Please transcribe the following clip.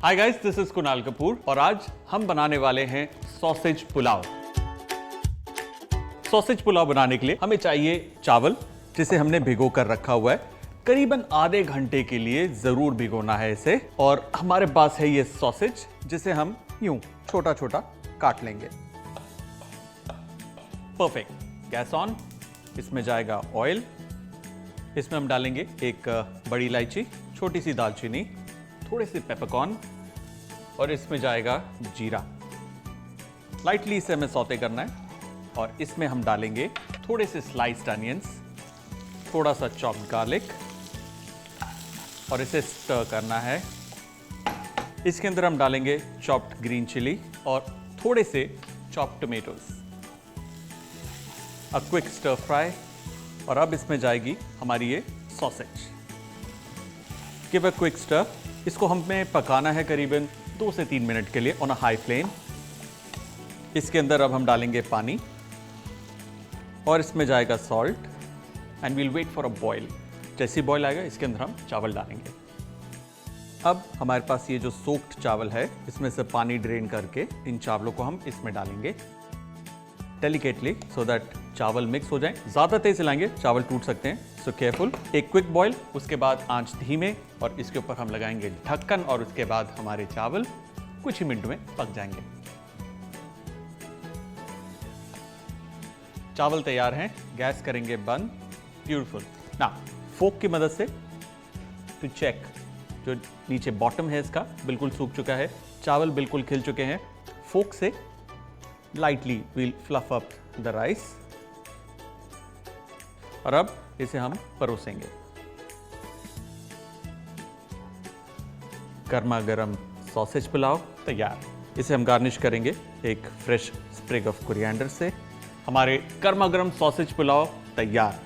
Hi guys, this is Kunal Kapoor और आज हम बनाने वाले हैं सॉसेज पुलाव। सॉसेज पुलाव बनाने के लिए हमें चाहिए चावल, जिसे हमने भिगो कर रखा हुआ है। करीबन आधे घंटे के लिए जरूर भिगोना है इसे। और हमारे पास है ये सॉसेज, जिसे हम यूं छोटा छोटा काट लेंगे। परफेक्ट। Gas on. इसमें जाएगा ऑयल। इसमें हम डालेंगे एक बड़ी इलायची, छोटी सी दालचीनी, थोड़े से पेपरकॉर्न और इसमें जाएगा जीरा। लाइटली इसे हमें सौते करना है। और इसमें हम डालेंगे थोड़े से स्लाइस्ड अनियंस, थोड़ा सा चॉप्ड गार्लिक और इसे स्टर करना है। इसके अंदर हम डालेंगे चॉप्ड ग्रीन चिली और थोड़े से chopped tomatoes. A quick stir fry. और अब इसमें जाएगी हमारी ये sauces. Give a quick stir. इसको हमें पकाना है करीबन 2 से 3 मिनट के लिए ऑन अ हाई फ्लेम। इसके अंदर अब हम डालेंगे पानी और इसमें जाएगा salt and we'll wait for a boil. जैसे बॉयल आएगा इसके अंदर हम चावल डालेंगे। अब हमारे पास ये जो सोक्ड चावल है, इसमें से पानी ड्रेन करके इन चावलों को हम इसमें डालेंगे डेलिकेटली, सो दैट चावल मिक्स हो जाए। ज़्यादा तेज हिलाएंगे चावल टूट सकते हैं, सो केयरफुल। एक क्विक बॉयल, उसके बाद आंच धीमे और इसके ऊपर हम लगाएंगे ढक्कन और उसके बाद हमारे चावल कुछ ही मिनट में पक जाएंगे। चावल तैयार हैं। गैस करेंगे बंद। ब्यूटीफुल। ना फोक की मदद से टू चेक, जो नीचे बॉटम है इसका बिल्कुल सूख चुका है, चावल बिल्कुल खिल चुके हैं। फोक से lightly we'll fluff up the rice और अब इसे हम परोसेंगे। गर्मा गर्म सॉसेज पुलाव तैयार। इसे हम गार्निश करेंगे एक फ्रेश स्प्रिग ऑफ कोरिएंडर से। हमारे गर्मा गर्म सॉसेज पुलाव तैयार।